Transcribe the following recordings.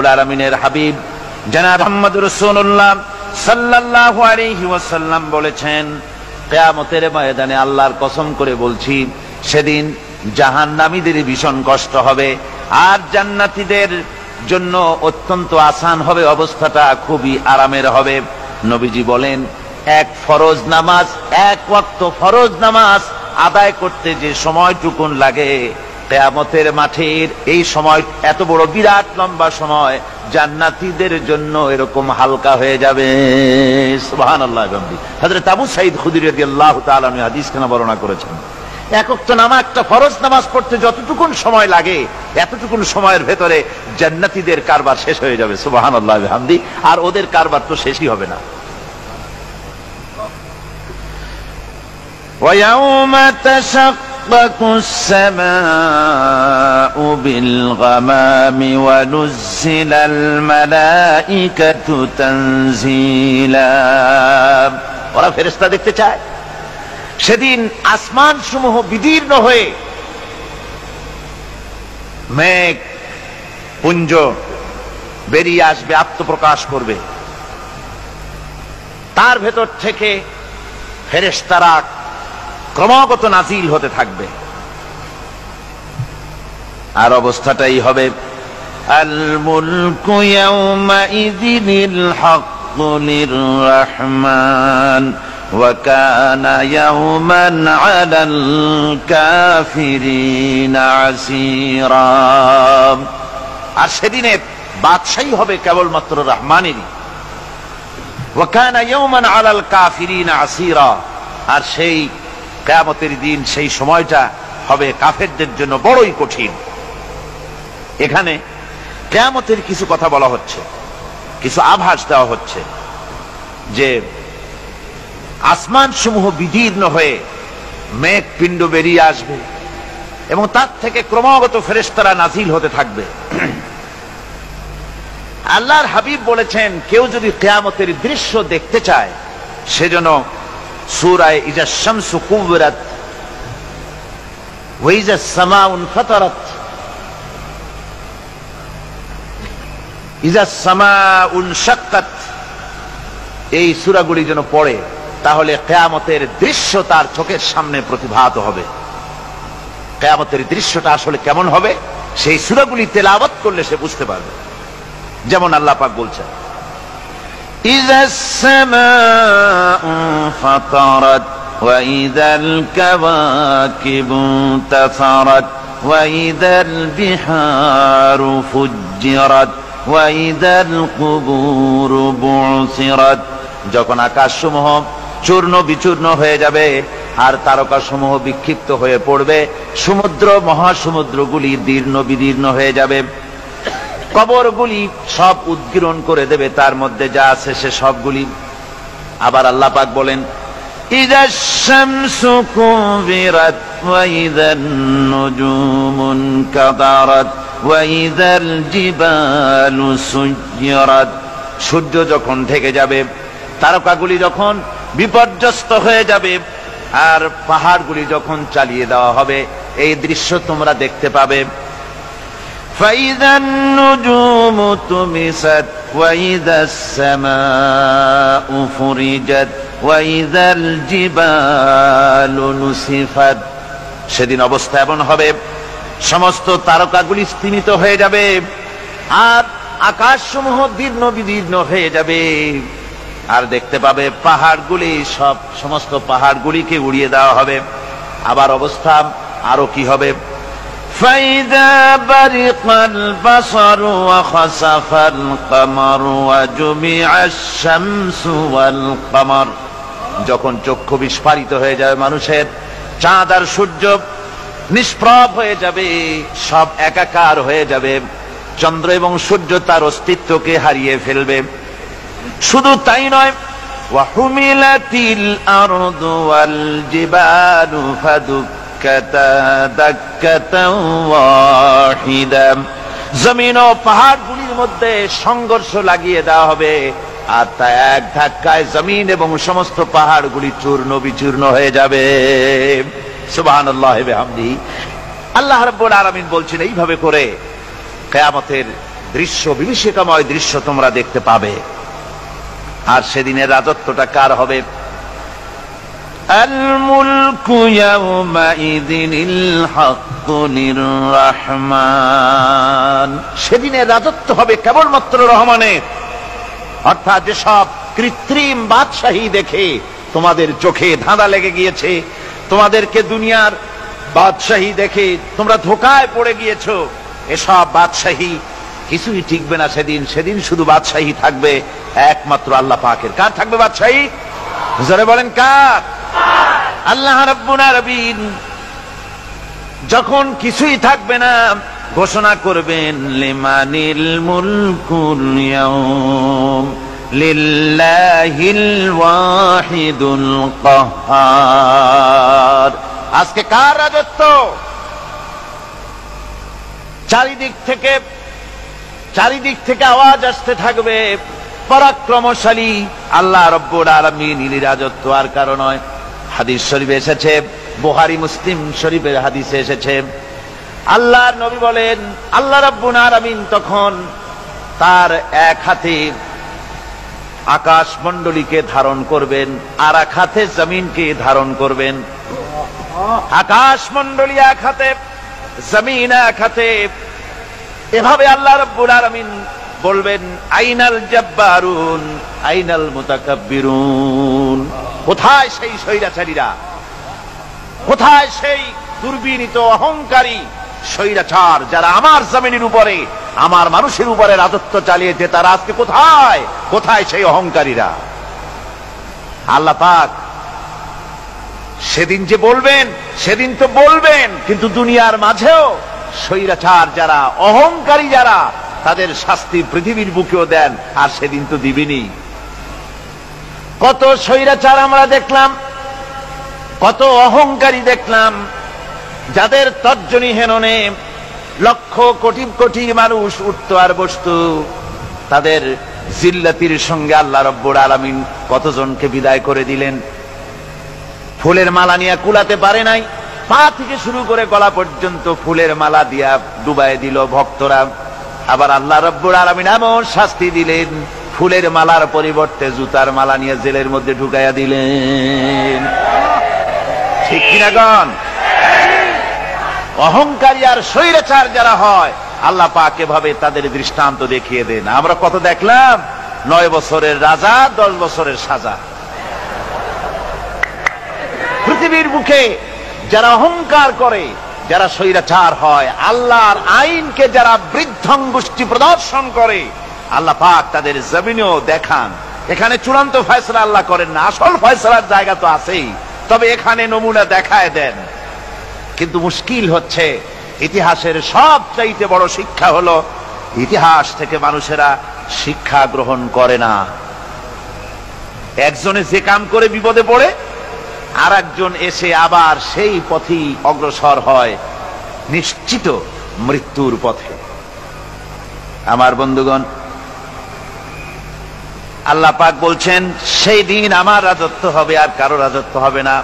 আলামিনের হাবিব জনাব মুহাম্মদ রাসূলুল্লাহ সাল্লাল্লাহু আলাইহি ওয়াসাল্লাম বলেছেন, কিয়ামতের ময়দানে আল্লাহর কসম করে বলছি, সেদিন জাহান্নামীদের ভীষণ কষ্ট হবে আর জান্নাতীদের জন্য অত্যন্ত আসান হবে, অবস্থাটা খুবই আরামের হবে। নবীজি বলেন, এক ওয়াক্ত ফরজ নামাজ আদায় করতে যে সময়টুকুন লাগে, কিয়ামতের মাঠের এই সময় এত বড় বিরাট লম্বা সময় জান্নাতীদের জন্য এরকম হালকা হয়ে যাবে। সুবহানাল্লাহ। হযরত আবু সাঈদ খুদরী রাদিয়াল্লাহু তাআলা আনহু হাদিসখানা বর্ণনা করেছেন, এক ওয়াক্ত নামাজ, একটা ফরজ নামাজ পড়তে যতটুকুন সময় লাগে এতটুকুন সময়ের ভেতরে জান্নাতীদের কারবার শেষ হয়ে যাবে। সুবহানাল্লাহ বিহামদি। আর ওদের কারবার তো শেষই হবে না। وَيَوْمَ تَشَقَّقُ السَّمَاءُ بِالْغَمَامِ وَنُزِّلَ الْمَلَائِكَةُ تَنزِيلًا। ওরা ফেরেশতা দেখতে চায়। সেদিন আসমান সমূহ বিদীর্ণ হয়ে মেঘ পুঞ্জ বেরিয়ে আসবে, আত্মপ্রকাশ করবে। তার ভেতর থেকে ফেরেশতারা ক্রমাগত নাজিল হতে থাকবে। আর অবস্থাটাই হবে, আল মুলকু ইয়াউমাইযিনিল হাক্কু লির-রাহমান ওয়া কানা ইয়াওমান আলাল কাফিরিনা আসীরা। আর সেদিনে বাদশাহী হবে কেবলমাত্র রহমানেরই। ওয়া কানা ইয়াওমান আলাল কাফিরিনা আসীরা। আর সেই কিয়ামতের দিন, সেই সময়টা হবে কাফেরদের জন্য বড়ই কঠিন। এখানে কিয়ামতের কিছু কথা বলা হচ্ছে, কিছু আভাস দেওয়া হচ্ছে যে আসমান সমূহ বিদীর্ণ হয়ে মেঘ পিণ্ড বেরিয়ে আসবে এবং তার থেকে ক্রমাগত ফেরেশতারা নাজিল হতে থাকবে। আল্লাহর হাবিব বলেছেন, কেউ যদি কিয়ামতের দৃশ্য দেখতে চায় সেজন্য সূরা ইজা শামসু কুবিরাত ওয়া ইজা সামাউ ফাতারাত, ইজা সামাউ শাক্কাত, এই সূরাগুলি যেন পড়ে, তাহলে কিয়ামতের দৃশ্য তার চোখের সামনে প্রতিভাত হবে। কিয়ামতের দৃশ্যটা আসলে কেমন হবে সেই সূরাগুলি তেলাওয়াত করলে সে বুঝতে পারবে। যেমন আল্লাহ পাক বলছেন, إذا السماء فطرت وإذا الكواكب انتثرت وإذا البحار فجرت وإذا القبور بعثرت। যখন আকাশসমূহ চূর্ণ বিচূর্ণ হয়ে যাবে আর তারকাসমূহ বিক্ষিপ্ত হয়ে পড়বে, সমুদ্র মহাসমুদ্রগুলি দীর্ণ বিদীর্ণ হয়ে যাবে, কবরগুলি সব উদ্গীরণ করে দেবে, তার মধ্যে যা আছে সে সবগুলি। আবার আল্লাহ পাক বলেন, ইযাশ শামসু কুবিরাত ওয়া ইযান নুজুমুন কাদারাত ওয়া ইযাল জিবালু সুয়্যিরাত। সূর্য যখন ঢেকে যাবে, তারকাগুলি যখন বিপর্যস্ত হয়ে যাবে আর পাহাড়গুলি যখন চালিয়ে দেওয়া হবে, এই দৃশ্য তোমরা দেখতে পাবে। فإذا النجوم طمست وإذا السماء فرجت وإذا الجبال نسفت। সেদিন অবস্থা এমন হবে, সমস্ত তারকাগুলি স্তিমিত হয়ে যাবে আর আকাশসমূহ দীর্ণ বিদীর্ণ হয়ে যাবে। আর দেখতে পাবে পাহাড়গুলি, সমস্ত পাহাড়গুলিকে উড়িয়ে দেওয়া হবে। আবার অবস্থা আরো কি হবে, فإذا برق البصر وخسف القمر وجمع الشمس والقمر। যখন চক্ষু বিস্ফারিত হয়ে যাবে মানুষের, চাঁদ আর সূর্য নিষ্প্রভ হয়ে যাবে, সব একাকার হয়ে যাবে, চন্দ্র এবং সূর্য তার অস্তিত্বকে হারিয়ে ফেলবে। শুধু তাই নয়, ওয়াহুমিলাতিল আরদু ওয়াল জিবালু ফাদুক্কাতা দাক্কাতাও ওয়াহিদা। জমিন ও পাহাড়গুলির মধ্যে সংঘর্ষ লাগিয়ে দেওয়া হবে, আর তা এক ধাক্কায় জমিন এবং সমস্ত পাহাড়গুলি চূর্ণ বিচূর্ণ হয়ে যাবে। সুবহানাল্লাহি ওয়া বিহামদিহি। আল্লাহ রাব্বুল আলামিন বলছেন, এইভাবে করে কিয়ামতের দৃশ্য, বিভীষিকাময় দৃশ্য তোমরা দেখতে পাবে। আর সেদিনের রাজত্বটা কার হবে? আল মুলকু ইয়াউমাইযিনিল হাক্কু লির-রাহমান। সেদিনের রাজত্ব হবে কেবলমাত্র রহমানের। অর্থাৎ যেসব কৃত্রিম বাদশাহী দেখে তোমাদের চোখে ধাঁধা লেগে গিয়েছে, তোমাদেরকে দুনিয়ার বাদশাহী দেখে তোমরা ধোঁকায় পড়ে গিয়েছো, এসব বাদশাহী কিছুই টিকবে না সেদিন। সেদিন শুধু বাদশাহী থাকবে একমাত্র আল্লাহ পাকের। কার থাকবে বাদশাহী? জোরে বলেন কার? আল্লাহ রাব্বুল আলামিন যখন কিছুই থাকবে না ঘোষণা করবেন লিমানিল মুলকুল ইয়াউম লিল্লাহিল ওয়াহিদুল কাহ্হার। আজকে কার রাজত্ব? চারিদিক থেকে আওয়াজ আসতে থাকবে পরাক্রমশালী আল্লাহ রাব্বুল আলামিনের রাজত্ব। আর কারণ নয়, হাদিস শরীফে এসেছে, বুখারী মুসলিম শরীফের হাদিসে এসেছে, আল্লাহর নবী বলেন আল্লাহ রাব্বুল আলামিন তখন তার এক হাতে আকাশ মণ্ডলীকে ধারণ করবেন, আর এক হাতে জমিনকে ধারণ করবেন। আকাশ মণ্ডলী এক হাতে, জমিন এক হাতে। এভাবে আল্লাহ রাব্বুল আলামিন বলবেন আইনাল জাব্বারুন আইনাল মুতাকাব্বিরুন। কোথায় সেই স্বৈরাচারীরা? কোথায় সেই দুর্বিনীত অহংকারী স্বৈরাচার যারা আমার জমিনের উপরে, আমার মানুষের উপরে রাজত্ব চালিয়েছে? তারা আজকে কোথায়? কোথায় সেই অহংকারীরা? আল্লাহ পাক সেদিন যে বলবেন, সেদিন তো বলবেন, কিন্তু দুনিয়ার মাঝেও স্বৈরাচার যারা, অহংকারী যারা, তাদের শাস্তি পৃথিবীর বুকেও দেন। আর সেদিন তো দিবেনই। কত স্বৈরাচার আমরা দেখলাম, কত অহংকারী দেখলাম, যাদের তর্জনী হেননে লক্ষ কোটি কোটি মানুষ উঠতো আর বসতো। তাদের জিল্লাতির সঙ্গে আল্লাহ রাব্বুল আলামিন কতজনকে বিদায় করে দিলেন। ফুলের মালা নিয়ে কুলাতে পারে নাই, পা থেকে শুরু করে গলা পর্যন্ত ফুলের মালা দিয়া ডুবাই দিল ভক্তরা। আবার আল্লাহ রাব্বুল আলামিন এমন শাস্তি দিলেন, ফুলের মালার পরিবর্তে জুতার মালা নিয়ে জেলের মধ্যে ঢুকাইয়া দিলেন। ঠিক কিনা গণ? অহংকারী আর স্বৈরাচার যারা হয়, আল্লাহ পাক এভাবে তাদের দৃষ্টান্ত দেখিয়ে দেন। আমরা কত দেখলাম, 9 বছরের রাজা 10 বছরের সাজা। পৃথিবীর বুকে যারা অহংকার করে, যারা স্বৈরাচার হয়, আল্লাহর আইনকে যারা বৃদ্ধঙ্গুষ্টি প্রদর্শন করে, আল্লাহ পাক তাদের জমিনেও দেখান। এখানে চূড়ান্ত ফয়সালা আল্লাহ করেন না, আসল ফয়সালার জায়গা তো আছেই, তবে এখানে নমুনা দেখায় দেন। কিন্তু মুশকিল হচ্ছে, ইতিহাসের সবচাইতে বড় শিক্ষা হলো ইতিহাস থেকে মানুষেরা শিক্ষা গ্রহণ করে না। একজনে যে কাম করে বিপদে পড়ে, আর একজন এসে আবার সেই পথেই অগ্রসর হয় নিশ্চিত মৃত্যুর পথে। আমার বন্ধুগণ, আল্লাহ পাক বলছেন সেই দিন আমার রাজত্ব হবে, আর কারো রাজত্ব হবে না।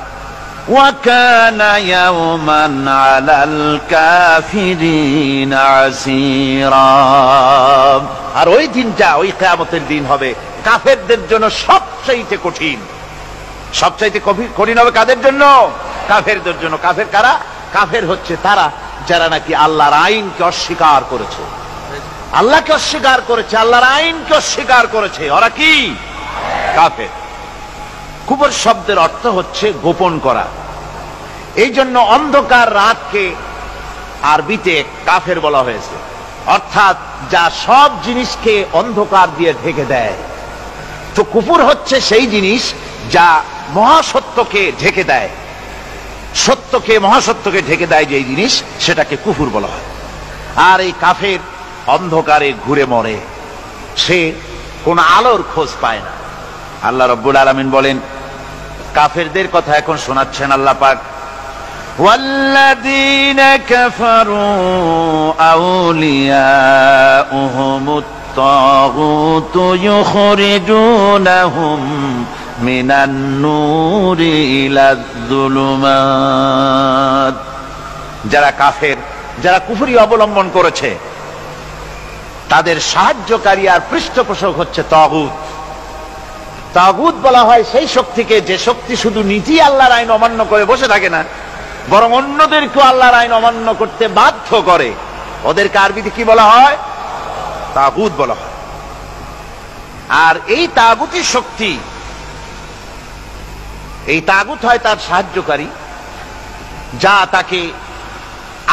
ওয়াকানা ইয়াওমান আলাল কাফিরিনা আসীরা। আর ওই দিনটা, ওই কিয়ামতের দিন হবে কাফেরদের জন্য সবচাইতে কঠিন। সবচাইতে কঠিন হবে কাদের জন্য? কাফেরদের জন্য। কাফের কারা? কাফের হচ্ছে তারা যারা নাকি আল্লাহর আইনকে অস্বীকার করেছে, আল্লাহকে অস্বীকার করেছে, আল্লাহর আইনকে অস্বীকার করেছে। ওরা কি? কাফের। কুফর শব্দের অর্থ হচ্ছে গোপন করা। এই জন্য অন্ধকার রাতকে আরবিতে কাফের বলা হয়েছে, অর্থাৎ যা সব জিনিসকে অন্ধকার দিয়ে ঢেকে দেয়। তো কুফর হচ্ছে সেই জিনিস যা মহাসত্যকে ঢেকে দেয়, সত্যকে, মহাসত্যকে ঢেকে দেয় যেই জিনিস, সেটাকে কুফর বলা হয়। আর এই কাফের অন্ধকারে ঘুরে মরে, সে কোন আলোর খোঁজ পায় না। আল্লাহ রাব্বুল আলামিন বলেন, কাফেরদের কথা এখন শোনাচ্ছেন আল্লাহ পাক, ওয়াল্লাযীনা কাফারু আউলিয়াউহুমুত তাগুতু ইউখরিজুনাহুম মিনান নূরি ইলায যুলুমাত। যারা কাফের, যারা কুফরি অবলম্বন করেছে, তাদের সাহায্যকারী আর পৃষ্ঠপোষক হচ্ছে তাগুত। তাগুত বলা হয় সেই শক্তিকে যে শক্তি শুধু নিজেই আল্লাহর আইন অমান্য করে বসে থাকে না, বরং অন্যদেরকেও আল্লাহর আইন অমান্য করতে বাধ্য করে। ওদেরকে আরবিতে কি বলা হয়? তাগুত বলা হয়। আর এই তাগুতি শক্তি, এই তাগুত হয় তার সাহায্যকারী, যা তাকে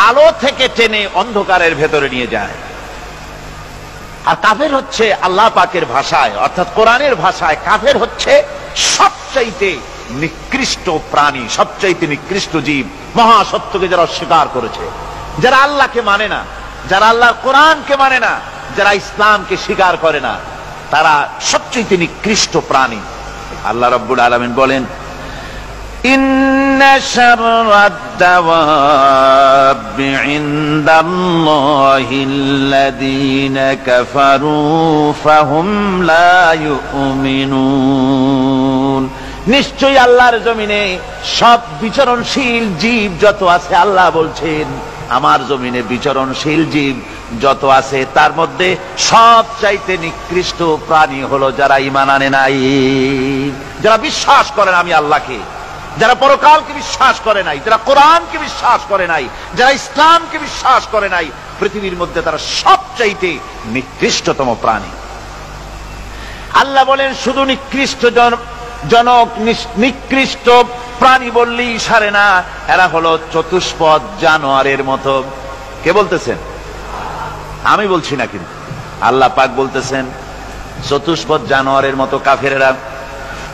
আলো থেকে টেনে অন্ধকারের ভেতরে নিয়ে যায়। আর কাফের হচ্ছে আল্লাহ পাকের ভাষায়, অর্থাৎ কোরআনের ভাষায়, কাফের হচ্ছে সবচাইতে নিকৃষ্ট প্রাণী, সবচাইতে নিকৃষ্ট জীব। মহাসত্যকে যারা অস্বীকার করেছে, যারা আল্লাহকে মানে না, যারা আল্লাহর কোরআনকে মানে না, যারা ইসলামকে স্বীকার করে না, তারা সবচাইতে নিকৃষ্ট প্রাণী। আল্লাহ রাব্বুল আলামিন বলেন, ইন্না শাররাদ দাওয়াবি ইনদাল্লাহিল্লাযীনা কাফারু ফাহুম লা ইউমিনুন। নিশ্চয়ই আল্লাহর জমিনে সব বিচরণশীল জীব যত আছে, আল্লাহ বলছেন আমার জমিনে বিচরণশীল জীব যত আছে তার মধ্যে সবচাইতে নিকৃষ্ট প্রাণী হলো যারা ঈমান আনে নাই, যারা বিশ্বাস করে না আমি আল্লাহকে, যারা পরকালকে বিশ্বাস করে নাই, যারা কোরআনকে বিশ্বাস করে নাই, যারা ইসলামকে বিশ্বাস করে নাই, পৃথিবীর মধ্যে তারা সবচাইতে নিকৃষ্টতম প্রাণী। আল্লাহ বলেন শুধু নিকৃষ্ট জনক নিকৃষ্ট প্রাণী বললেই সারে না, এরা হলো চতুষ্পদ জানোয়ারের মতো। কে বলতেছেন? আমি বলছি না, কিন্তু আল্লাহ পাক বলতেছেন চতুষ্পদ জানোয়ারের মতো কাফেরেরা।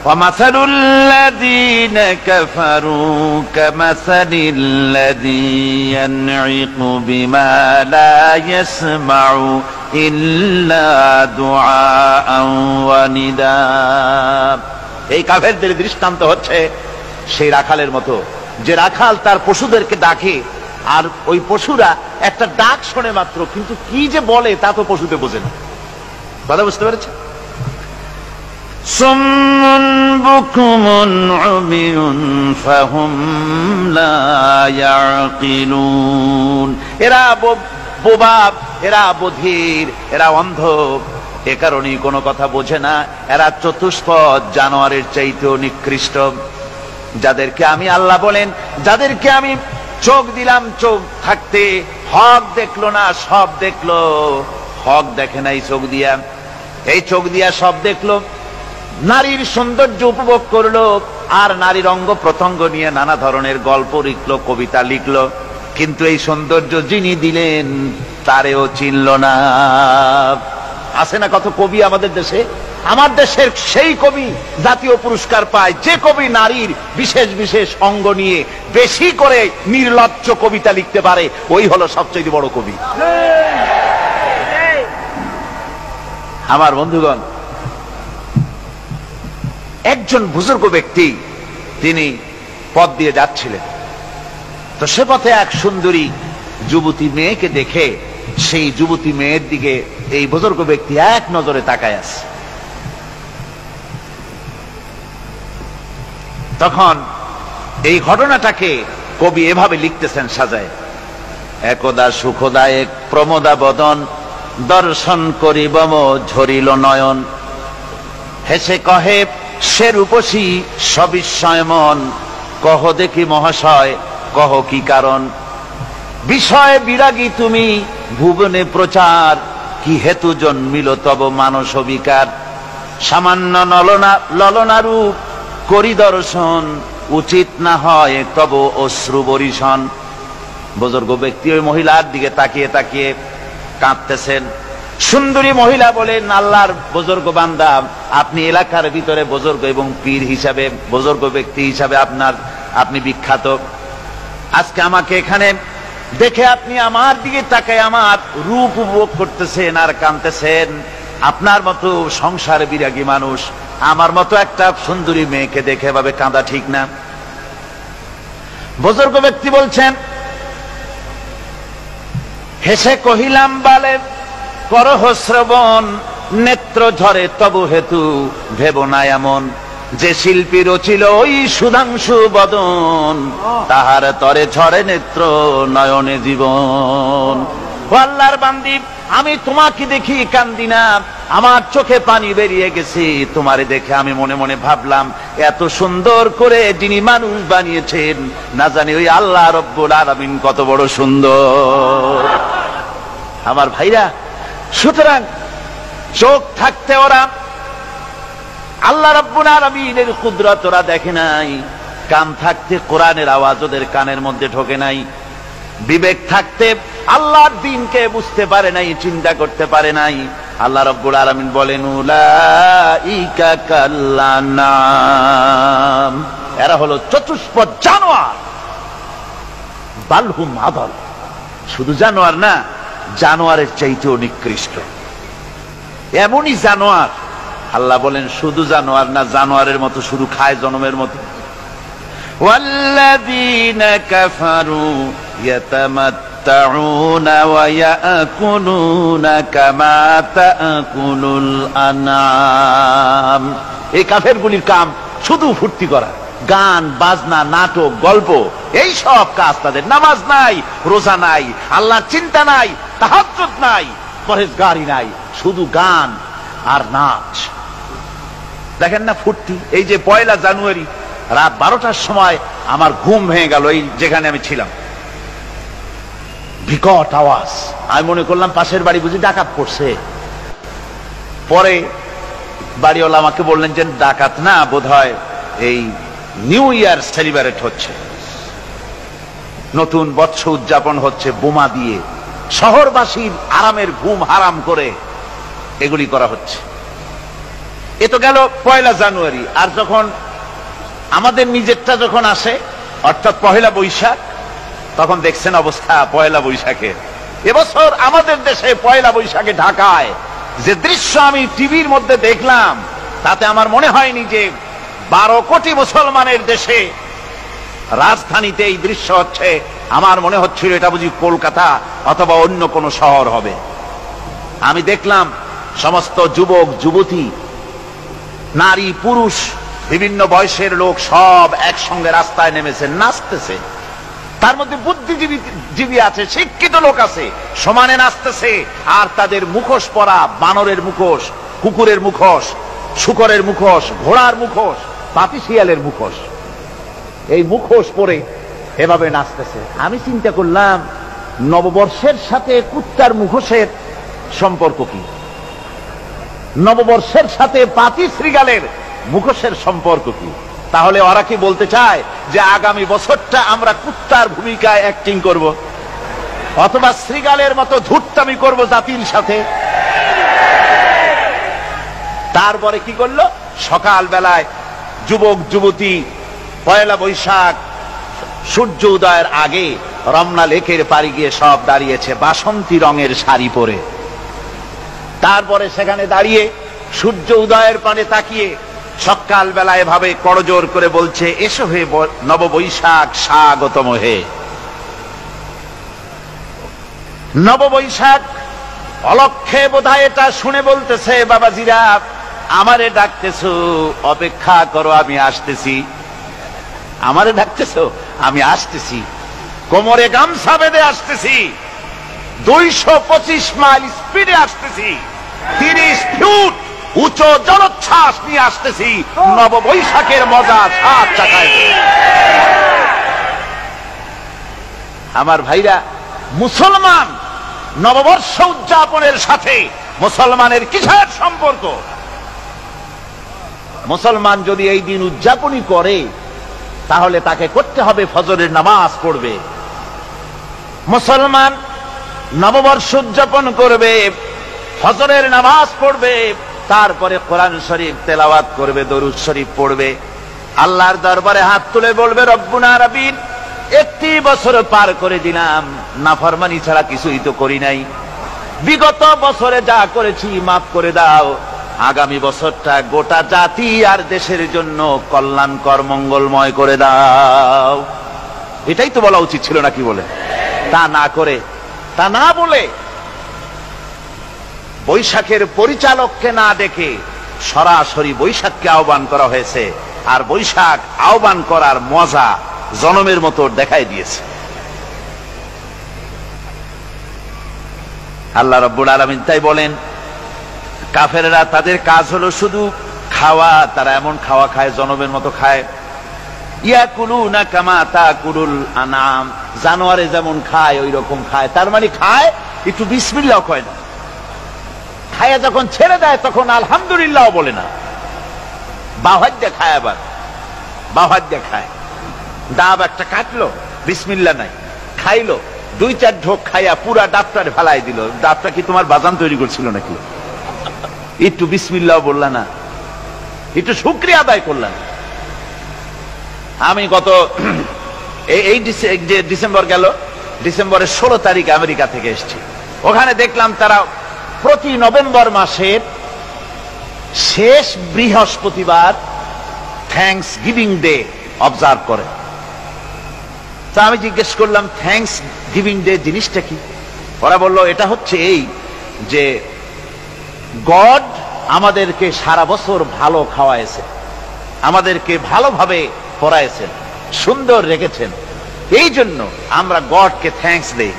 وَمَثَلُ الَّذِينَ كَفَرُوا كَمَثَلِ الَّذِي يَنْعِقُ بِمَا لَا يَسْمَعُ إِلَّا دُعَاءً وَنِدَاءً। এই কাফেরদের দৃষ্টান্ত হচ্ছে সেই রাখালের মতো, যে রাখাল তার পশুদেরকে ডাকে, আর ওই পশুরা একটা ডাক শোনে মাত্র, কিন্তু কি যে বলে তা তো পশুতে বোঝে না। কথা বুঝতে পেরেছে? সুম্মুন বুকুমুন উমিয়ুন ফাহুম লা ইয়াকিলুন। এরা বোবা, এরা বধির, এরা অন্ধ, এ কারণেই কোনো কথা বোঝে না। এরা চতুষ্পদ জানোয়ারের চাইতেও নিকৃষ্ট। যাদেরকে আমি, আল্লাহ বলেন, যাদেরকে আমি চোখ দিলাম, চোখ থাকতে হক দেখলো না, সব দেখলো। হক দেখে নাই চোখ দিয়া, এই চোখ দিয়া সব দেখলো। নারীর সৌন্দর্য উপভোগ করলো, আর নারীর অঙ্গ প্রত্যঙ্গ নিয়ে নানা ধরনের গল্প লিখলো, কবিতা লিখলো, কিন্তু এই সৌন্দর্য যিনি দিলেন তারেও চিনল না। আছে না কত কবি আমাদের দেশে? আমার দেশের সেই কবি জাতীয় পুরস্কার পায় যে কবি নারীর বিশেষ বিশেষ অঙ্গ নিয়ে বেশি করে নির্লজ্জ কবিতা লিখতে পারে, ওই হলো সবচেয়ে বড় কবি। আমার বন্ধুগণ, একজন বুজুর্গ ব্যক্তি তিনি পথ দিয়ে যাচ্ছিলেন, তো সে পথে এক সুন্দরী যুবতী মেয়েকে দেখে সেই যুবতী মেয়ের দিকে এই বুজুর্গ ব্যক্তি এক নজরে তাকায় আছে। তখন এই ঘটনাটাকে কবি এভাবে লিখতেছেন সাজায়, একদা সুখদায়ক প্রমোদা বদন দর্শন করিব ঝরিল নয়ন, হেসে কহে সে রূপসী সবিস্ময় মন, কহ দেখি মহাশয় কহ কি কারণ, বিষয় বিরাগী তুমি ভুবনে প্রচার, কি হেতু জন্মিল তব মানস বিকার, সামান্য ললনা রূপ করি দর্শন, উচিত না হয় তব অশ্রু বরিশন। বুজুর্গ ব্যক্তি ওই মহিলার দিকে তাকিয়ে তাকিয়ে কাঁদতেছেন। সুন্দরী মহিলা বলেন, আল্লাহর বুজুর্গ বান্দা, আপনি এলাকার ভিতরে বুজুর্গ এবং পীর হিসাবে, বুজুর্গ ব্যক্তি হিসাবে আপনি বিখ্যাত। আজকে আমাকে এখানে দেখে আপনি আমার দিকে তাকায় আমার রূপ উপভোগ করতেছেন আর কাঁদতেছেন। আপনার মতো সংসার বিরাগী মানুষ আমার মতো একটা সুন্দরী মেয়েকে দেখে ভাবে কাঁদা ঠিক না। বুজুর্গ ব্যক্তি বলছেন, হেসে কহিলাম বালে করহ শ্রবণ, নেত্র ঝরে তবু হেতু ভেব না এমন, যে শিল্পী রচিল ওই সুধাংশু বদন, তাহার তরে ঝরে নেত্র নয়নে জীবন। ও আল্লাহর বান্দি, আমি তোমাকে দেখি কান্দি না, আমার চোখে পানি বেরিয়ে গেছে। তোমারে দেখে আমি মনে মনে ভাবলাম, এত সুন্দর করে যিনি মানুষ বানিয়েছেন, না জানি ওই আল্লাহ রব্বুল আলামিন কত বড় সুন্দর। আমার ভাইরা, সুতরাং চোখ থাকতে ওরা আল্লাহ রাব্বুল আলামিনের কুদরত ওরা দেখে নাই, কান থাকতে কোরআনের আওয়াজ ওদের কানের মধ্যে ঢোকে নাই, বিবেক থাকতে আল্লাহর দ্বীনকে বুঝতে পারে নাই, চিন্তা করতে পারে নাই। আল্লাহ রাব্বুল আলামিন বলেন, উলাইকা কাল্লানাম, এরা হলো চতুষ্পদ জানোয়ার, বালহুম আদাল, শুধু জানোয়ার না, জানোয়ারের চাইতেও নিকৃষ্ট। এমনই জানোয়ার, আল্লাহ বলেন শুধু জানোয়ার না, জানোয়ারের মতো শুধু খায় জনমের মতো। ওয়াল্লাযীনা কাফারু ইয়াতামাত্তাউনা ওয়া ইয়াকুলুনা কামা তাকুলুল আনআম। এই কাফেরগুলির কাম শুধু ফুর্তি করা, গান বাজনা, নাটক, গল্প, এই সব কাজ তাদের। নামাজ নাই, রোজা নাই, আল্লাহর চিন্তা নাই, তাহাজ্জুদ নাই, পরহেজগারি নাই, শুধু গান আর নাচ। দেখেন না ফুর্তি। এই যে 1 জানুয়ারি রাত 12টার সময় আমার ঘুম ভেঙে গেল, এই যেখানে আমি ছিলাম, বিকট আওয়াজ। আমি মনে করলাম পাশের বাড়ি বুঝি ডাকাত পড়ছে। পরে বাড়িওয়ালা আমাকে বললেন যে ডাকাত না, বোধহয় এই নিউ ইয়ার সেলিব্রেট হচ্ছে, নতুন বৎস উদযাপন হচ্ছে, বোমা দিয়ে শহরবাসীর আরামের ঘুম হারাম করে এগুলি করা হচ্ছে। এ তো গেল 1 জানুয়ারি। আর যখন আমাদের নিজেরটা যখন আসে, অর্থাৎ 1 বৈশাখ, তখন দেখছেন অবস্থা 1 বৈশাখে। এবছর আমাদের দেশে 1 বৈশাখে ঢাকায় যে দৃশ্য আমি টিভির মধ্যে দেখলাম, তাতে আমার মনে হয়নি যে 12 কোটি মুসলমানের দেশে রাজধানীতে এই দৃশ্য হচ্ছে। আমার মনে হচ্ছিল এটা বুঝি কলকাতা অথবা অন্য কোন শহর হবে। আমি দেখলাম সমস্ত যুবক যুবতী, নারী পুরুষ, বিভিন্ন বয়সের লোক সব একসঙ্গে রাস্তায় নেমেছে, নাচতেছে। তার মধ্যে বুদ্ধিজীবী আছে, শিক্ষিত লোক আছে, সমানে নাচতেছে। আর তাদের মুখোশ পরা, বানরের মুখোশ, কুকুরের মুখোশ, শূকরের মুখোশ, ঘোড়ার মুখোশ, পাপী শিয়ালের মুখোশ, এই মুখোশ পরে এভাবে নাচতেছে। আমি চিন্তা করলাম, নববর্ষের সাথে কুত্তার মুখোশের সম্পর্ক কি? নববর্ষের সাথে পাপী শৃগালের মুখোশের সম্পর্ক কি? তাহলে ওরা কি বলতে চায় যে আগামী বছরটা আমরা কুত্তার ভূমিকায় অ্যাক্টিং করব, অথবা শৃগালের মতো ধূর্তামি করব জাতির সাথে? তারপরে কি করলো? সকাল বেলায় যুবক যুবতী 1 বৈশাখ সূর্য উদয়ের আগে রমনা লেকের পাড়ি গিয়ে সব দাঁড়িয়েছে বাসন্তী রঙের শাড়ি পরে। তারপরে সেখানে দাঁড়িয়ে সূর্য উদয়ের পানে তাকিয়ে সকাল বেলা এভাবে করজোর করে বলছে, এসো হে নববৈশাখ স্বাগতম হে। নববৈশাখ অলক্ষে বোধহয় এটা শুনে বলতেছে, বাবাজিরা আমারে ডাকতেছো, অপেক্ষা করো, আমি আসতেছি। আমারে ডাকতেছো, আমি আসতেছি, কোমরে গামছা বেঁধে আসতেছি, 225 মাইল স্পিডে আসতেছি, 30 ফুট উঁচু জলোচ্ছ্বাস নিয়ে আসতেছি, নববৈশাখের মজা 7 চাকায়। আমার ভাইরা, মুসলমান নববর্ষ উদযাপনের সাথে মুসলমানের কিসের সম্পর্ক? মুসলমান যদি এই দিন উদযাপনই করে, তাহলে তাকে করতে হবে ফজরের নামাজ পড়বে। মুসলমান নববর্ষ উদযাপন করবে, ফজরের নামাজ পড়বে, তারপরে কোরআন শরীফ তেলাওয়াত করবে, দরুদ শরীফ পড়বে, আল্লাহর দরবারে হাত তুলে বলবে, রব্বুনা রাব্বিন, 1 বছর পার করে দিলাম, নাফরমানি ছাড়া কিছুই তো করি নাই, বিগত বছরে যা করেছি মাফ করে দাও, আগামী বছরটা গোটা জাতি আর দেশের জন্য কল্যাণকর মঙ্গলময় করে দাও। এটাই তো বলা উচিত ছিল নাকি বলে? তা না করে, তা না বলে, বৈশাখের পরিচালককে না ডেকে সরাসরি বৈশাখকে আহ্বান করা হয়েছে। আর বৈশাখ আহ্বান করার মজা জনমের মতো দেখাই দিয়েছে। আল্লাহ রাব্বুল আলামিন তাই বলেন, কাফেররা তাদের কাজ হলো শুধু খাওয়া। তারা এমন খাওয়া খায়, জনমের মতো খায়। ইয়াকুলুনা কামা তাকুলুল আনাম, জানোয়ারে যেমন খায় ওই রকম খায়। তার মানে খায়, একটু বিসমিল্লাহ কয় না। খায়া যখন ছেড়ে দেয় তখন আলহামদুলিল্লাহ বলে না। বাহাদ দিয়ে খায়, আবার বাহাদ দিয়ে খায়। ডাব একটা কাটলো, বিসমিল্লাহ নাই, খাইলো, 2-4 ঢোক খাইয়া পুরা ডাবটারে ফেলাই দিল। ডাবটা কি তোমার বাজান তৈরি করছিল নাকি? একটু বিসমিল্লাহ বললা না, একটু শুকরিয়া আদায় করলাম। আমি গত এই যে ডিসেম্বর গেল, ডিসেম্বরের 16 তারিখ আমেরিকা থেকে এসেছি। ওখানে দেখলাম তারা প্রতি নভেম্বর মাসের শেষ বৃহস্পতিবার থ্যাঙ্কস গিভিং ডে অবজার্ভ করে। তা আমি জিজ্ঞেস করলাম, থ্যাঙ্কস গিভিং ডে জিনিসটা কি? ওরা বলল, এটা হচ্ছে এই যে গড আমাদেরকে সারা বছর ভালো খাওয়াইছে, আমাদেরকে ভালোভাবে পড়াইছেন, সুন্দর রেখেছেন, এই জন্য আমরা গডকে থ্যাঙ্কস দেই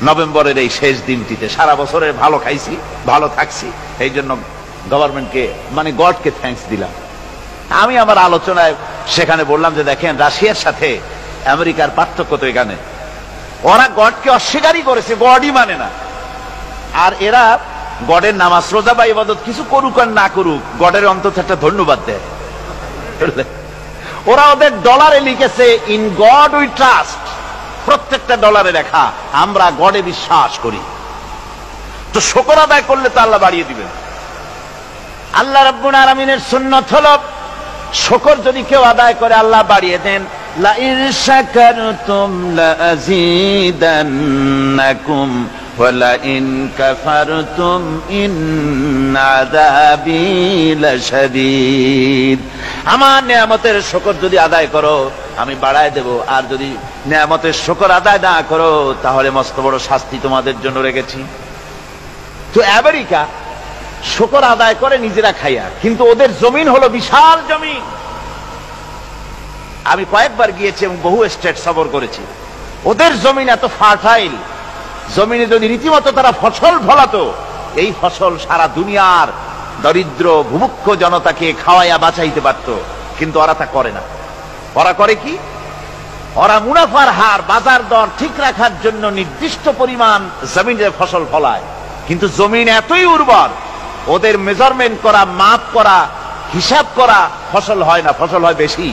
নভেম্বরের এই শেষ দিনটিতে। সারা বছরের ভালো খাইছি, ভালো থাকছি, এই জন্য গভর্নমেন্টকে মানে গডকে থ্যাঙ্কস দিলাম। আমি আমার আলোচনায় সেখানে বললাম যে দেখেন, রাশিয়ার সাথে আমেরিকার পার্থক্য তো এখানে। ওরা গডকে অস্বীকারই করেছে, গডই মানে না। আর এরা গডের নামাজ রোজা বা ইবাদত কিছু করুক আর না করুক, গডের অন্তত একটা ধন্যবাদ দেয়। ওরা ওদের ডলারে লিখেছে, ইন গড উই ট্রাস্ট। প্রত্যেকটা ডলারে লেখা, আমরা গডে বিশ্বাস করি। তো শুকর আদায় করলে তো আল্লাহ বাড়িয়ে দিবেন। আল্লাহ রাব্বুল আলামিনের সুন্নাত হলো, শুকর যদি কেউ আদায় করে আল্লাহ বাড়িয়ে দেন। লা ইন শাকারতুম লাযীদান্নাকুম ওয়া লা ইন কাফারতুম ইন্না আযাবী লাশাদীদ। আমার নিয়ামতের শুকর যদি আদায় করো আমি বাড়ায় দেব, আর যদি নিয়ামতের শুকর আদায় না করো তাহলে মস্ত বড় শাস্তি তোমাদের জন্য রেখেছি। তো আমেরিকা শুকর আদায় করে নিজেরা খাইয়া, কিন্তু ওদের জমিন হলো বিশাল জমিন। আমি কয়েকবার গিয়েছি এবং বহু স্টেট সফর করেছি। ওদের জমিন এত ফার্টাইল, জমিনে যদি রীতিমতো তারা ফসল ফলাতো, এই ফসল সারা দুনিয়ার দরিদ্র ভূমুক্ষ জনতাকে খাওয়াইয়া বাঁচাইতে পারত। কিন্তু ওরা তা করে না। ওরা করে কি? ওরা মুনাফার হার, বাজার দর ঠিক রাখার জন্য নির্দিষ্ট পরিমাণ জমিনে ফসল ফলায়, কিন্তু জমিন এতই উর্বর, ওদের মেজারমেন্ট করা, মাপ করা, হিসাব করা ফসল হয় না, ফসল হয় বেশি।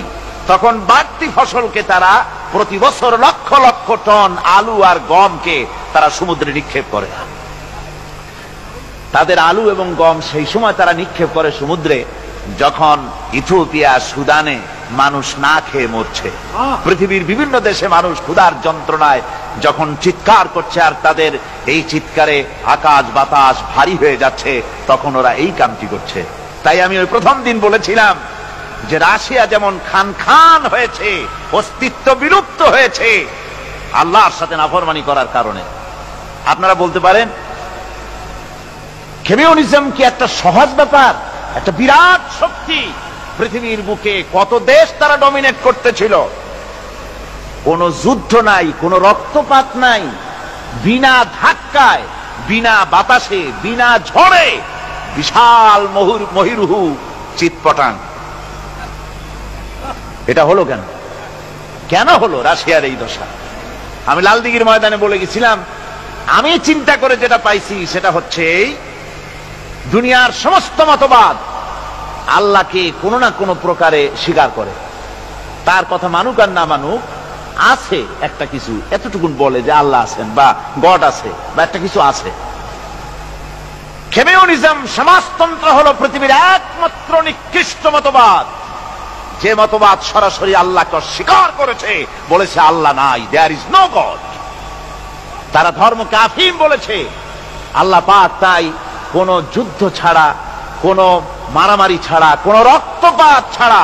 তখন বাড়তি ফসলকে তারা প্রতি বছর লক্ষ লক্ষ টন আলু আর গমকে তারা সমুদ্রে নিক্ষেপ করে। তাদের আলু এবং গম সেই সময় তারা নিক্ষেপ করে সমুদ্রে, যখন ইথিওপিয়া, সুদানে মানুষ না খেয়ে মরছে। পৃথিবীর বিভিন্ন দেশে মানুষ ক্ষুধার যন্ত্রণায় যখন চিৎকার করছে, আর তাদের এই চিৎকারে আকাশ বাতাস ভারী হয়ে যাচ্ছে, তখন ওরা এই কামটি করছে। তাই আমি ওই প্রথম দিন বলেছিলাম যে রাশিয়া যেমন খান খান হয়েছে, অস্তিত্ব বিলুপ্ত হয়েছে আল্লাহর সাথে নাফরমানি করার কারণে। আপনারা বলতে পারেন, কমিউনিজম কি একটা সহজ ব্যাপার? একটা বিরাট শক্তি। পৃথিবীর বুকে কত দেশ তারা ডমিনেট করতেছিল। কোন যুদ্ধ নাই, কোন রক্তপাত নাই, বিনা ধাক্কায়, বিনা বাতাসে, বিনা ঝড়ে বিশাল মহিরুহু চিৎপটাং। এটা হলো কেন? কেন হলো রাশিয়ার এই দশা? আমি লালদিঘির ময়দানে বলে গেছিলাম, আমি চিন্তা করে যেটা পাইছি সেটা হচ্ছে এই, দুনিয়ার সমস্ত মতবাদ আল্লাহকে কোনো না কোনো প্রকারে স্বীকার করে। তার কথা মানুক আর না মানুক, আছে একটা কিছু, এতটুকুন বলে যে আল্লাহ আছেন বা গড আছে বা একটা কিছু আছে। কমিউনিজম, সমাজতন্ত্র হলো পৃথিবীর একমাত্র নিকৃষ্ট মতবাদ, যে মতবাদ সরাসরি আল্লাহকে অস্বীকার করেছে, বলেছে আল্লাহ নাই, দেয়ার ইজ নো গড। তারা ধর্মকে আফিম বলেছে। আল্লাহ পাক তাই কোন যুদ্ধ ছাড়া, কোন মারামারি ছাড়া, কোন রক্তপাত ছাড়া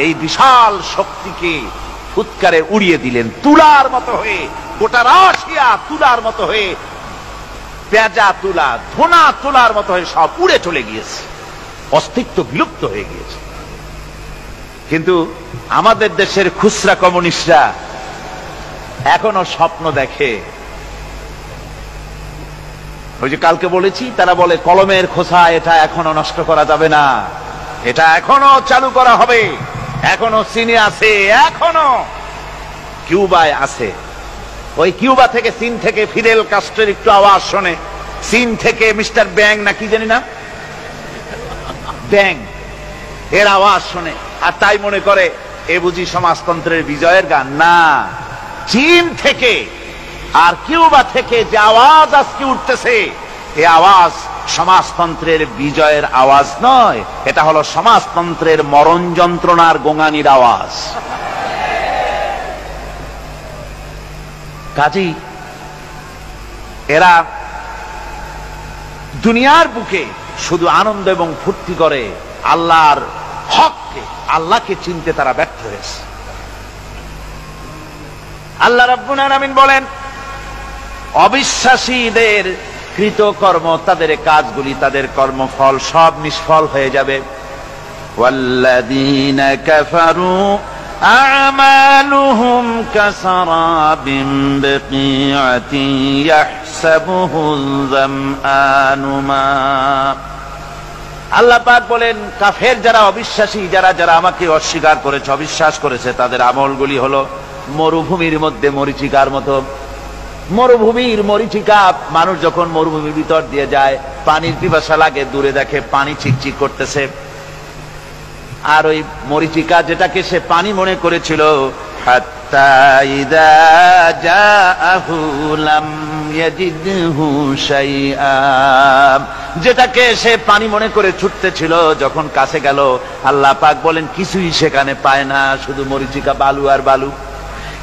এই বিশাল শক্তিকে ফুৎকারে উড়িয়ে দিলেন। তুলার মতো হয়ে, গোটা রাশিয়া তুলার মতো হয়ে, পেঁজা তুলা, ধোনা তুলার মতো হয়ে সব উড়ে চলে গিয়েছে, অস্তিত্ব বিলুপ্ত হয়ে গিয়েছে। কিন্তু আমাদের দেশের খুচরা কমিউনিস্টরা এখনো স্বপ্ন দেখে ওই যে কালকে বলেছি, তারা বলে কলমের খোসা এটা এখনো নষ্ট করা যাবে না, এটা এখনো চালু করা হবে, এখনো চীনে আছে, এখনো কিউবায় আছে। ওই কিউবা থেকে, চীন থেকে ফিদেল কাস্ট্রোর একটু আওয়াজ শোনে, চীন থেকে মিস্টার ব্যাং না কি জানি না, ব্যাং, এর আওয়াজ শোনে আর তাই মনে করে এ বুঝি সমাজতন্ত্রের বিজয়ের গান। না, চীন থেকে আর কিউবা থেকে যে আওয়াজ আজকে উঠতেছে, এই আওয়াজ সমাজতন্ত্রের বিজয়ের আওয়াজ নয়, এটা হলো সমাজতন্ত্রের মরণ যন্ত্রণার গোঙানির আওয়াজ। কাজেই এরা দুনিয়ার বুকে শুধু আনন্দ এবং ফুর্তি করে, আল্লাহর হককে, আল্লাহকে চিনতে তারা ব্যর্থ হয়েছে। আল্লাহ রাব্বুল আলামিন বলেন, অবিশ্বাসীদের কৃতকর্ম, তাদের কাজগুলি, তাদের কর্মফল সব নিষ্ফল হয়ে যাবে। ওয়াল্লাযীনা কাফারু আ'মালুহুম কাসারাবিন বিকিআতিন ইয়াহসাবুহুল যামআনু মা। আল্লাহ পাক বলেন, কাফের যারা, অবিশ্বাসী যারা, যারা আমাকে অস্বীকার করেছে, অবিশ্বাস করেছে, তাদের আমলগুলি হলো মরুভূমির মধ্যে মরীচিকার মতো। মরুভূমির মরীচিকা, মানুষ যখন মরুভূমির ভিতর দিয়ে যায়, পানির পিপাসা লাগে, দূরে দেখে পানি চিকচিক করতেছে, আর ওই মরীচিকা যেটাকে সে পানি মনে করেছিল, হাত্তা ইযা জাআহু লাম ইয়াজিদহু শাইআ, যেটাকে সে পানি মনে করে ছুটতেছিল, যখন কাছে গেল, আল্লাহ পাক বলেন কিছুই সেখানে পায় না, শুধু মরীচিকা, বালু আর বালু।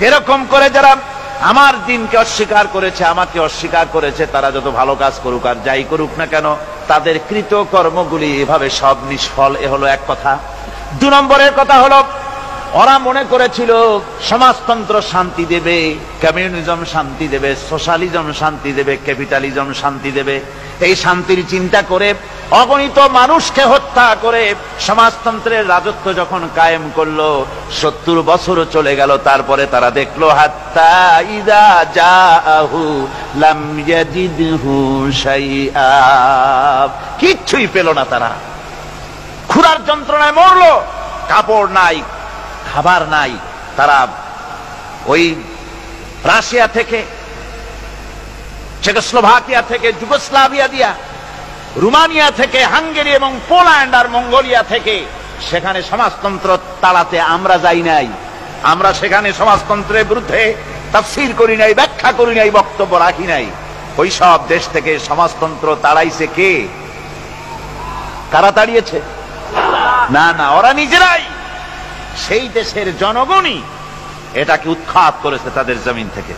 এরকম করে যারা আমার দিনকে অস্বীকার করেছে, আমাকে অস্বীকার করেছে, তারা যত ভালো কাজ করুক আর যাই করুক না কেন, তাদের কৃত কর্মগুলি এভাবে সব নিষ্ফল। এ হলো এক কথা। 2 নম্বরের কথা হলো, ওরা মনে করেছিল সমাজতন্ত্র শান্তি দেবে, কমিউনিজম শান্তি দেবে, সোশ্যালিজম শান্তি দেবে, ক্যাপিটালিজম শান্তি দেবে। এই শান্তির চিন্তা করে অগণিত মানুষকে হত্যা করে সমাজতন্ত্রের রাজত্ব যখন কায়েম করলো, 70 বছরও চলে গেল, তারপরে তারা দেখলো হাত্তা ইযা জাআহু লাম ইয়াজিদহু শাইআ, কিচ্ছুই পেল না। তারা ক্ষুধার যন্ত্রণায় মরলো, কাপড় নাই, খাবার নাই। তারা ওই রাশিয়া থেকে, চেকোস্লোভাকিয়া থেকে, যুগোস্লাভিয়া দিয়া, রোমানিয়া থেকে, হাঙ্গেরি এবং পোল্যান্ড আর মঙ্গোলিয়া থেকে, সেখানে সমাজতন্ত্র তাড়াতে আমরা যাই নাই। আমরা সেখানে সমাজতন্ত্রের বিরুদ্ধে তাফসীর করি নাই, ব্যাখ্যা করি নাই, বক্তব্য রাখি নাই। ওই সব দেশ থেকে সমাজতন্ত্র তাড়াইছে কে? কারা তাড়িয়েছে? না না, ওরা নিজেরাই, সেই দেশের জনগণই এটাকে উৎখাত করেছে তাদের জমিন থেকে।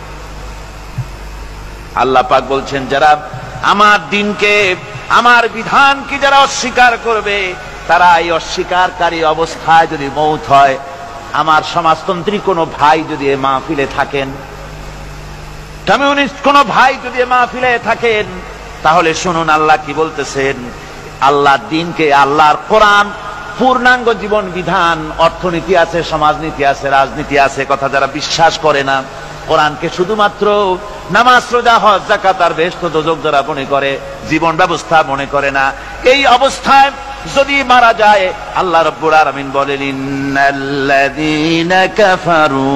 আল্লাহ পাক বলছেন, যারা আমার দিনকে, আমার বিধানকে যারা অস্বীকার করবে, তারা এই অস্বীকারী অবস্থায় যদি মৌত হয়, আমার সমাজতন্ত্রী কোনো ভাই যদি এ মাহফিলে থাকেন, কমিউনিস্ট কোনো ভাই যদি এ মাহফিলে থাকেন, তাহলে শুনুন আল্লাহ কি বলতেছেন। আল্লাহর দিনকে, আল্লাহর কোরআন, পূর্ণাঙ্গ জীবন বিধান, অর্থনীতি আছে, সমাজনীতি আছে, রাজনীতি আছে, কথা যারা বিশ্বাস করে না, কোরআনকে শুধুমাত্র নামাজ, রোজা, হজ, যাকাত আর বেহেশত দোজখ যারা মনে করে, জীবন ব্যবস্থা মনে করে না, এই অবস্থায় যদি মারা যায়, আল্লাহ রাব্বুল আলামিন বলেন, ইন্নাল্লাযীনা কাফারু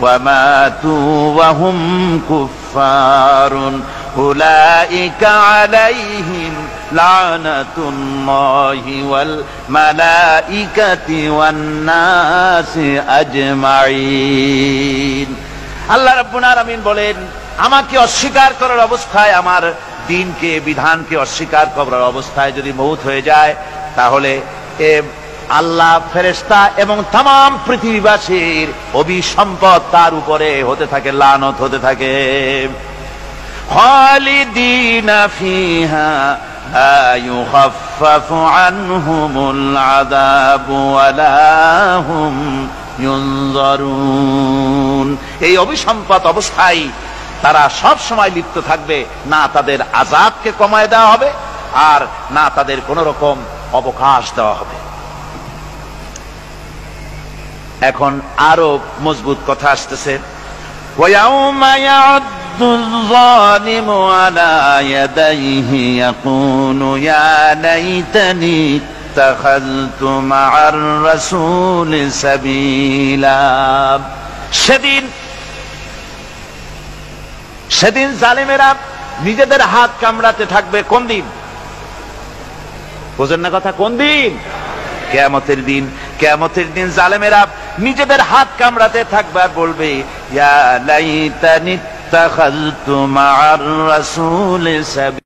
ওয়া মাতু ওয়া হুম কুফফারুন উলাইকা আলাইহিম লানাতুল্লাহি ওয়াল মালাইকাতি ওয়ান নাসি আজমাইন। আল্লাহ রাব্বুল আলামিন বলেন, আমাকে অস্বীকার করার অবস্থায়, আমার দিনকে, বিধানকে অস্বীকার করার অবস্থায় যদি মৌত হয়ে যায়, তাহলে আল্লাহ, ফেরেশতা এবং তামাম পৃথিবীবাসীর অভিসম্পদ তার উপরে হতে থাকে, লানত হতে থাকে। খালিদিনা ফিহা লা ইউখাফফাফু আনহুমুল আযাবু ওয়া লা হুম ইউনজারুন। এই অভিসম্পদ অবস্থায় তারা সব সময় লিপ্ত থাকবে, না তাদের আযাবকে কমায় দেওয়া হবে, আর না তাদের কোন রকম অবকাশ দেওয়া হবে। এখন আরো মজবুত কথা আসতেছে, ওয়ায়াউমা ইয়া'উদ الظالم على يديه يقول يا ليتني اتخذت مع الرسول سبيلا। সেদিন জালেমেরা নিজেদের হাত কামড়াতে থাকবে। কোন দিন? বোঝেন না কথা? কোন দিন? কিয়ামতের দিন। কিয়ামতের দিন জালেমেরা নিজেদের হাত কামড়াতে থাকবে আর বলবে ইয়া লাইতানি ইত্তাখাযতু মা'আর রাসূলি সাবিলা।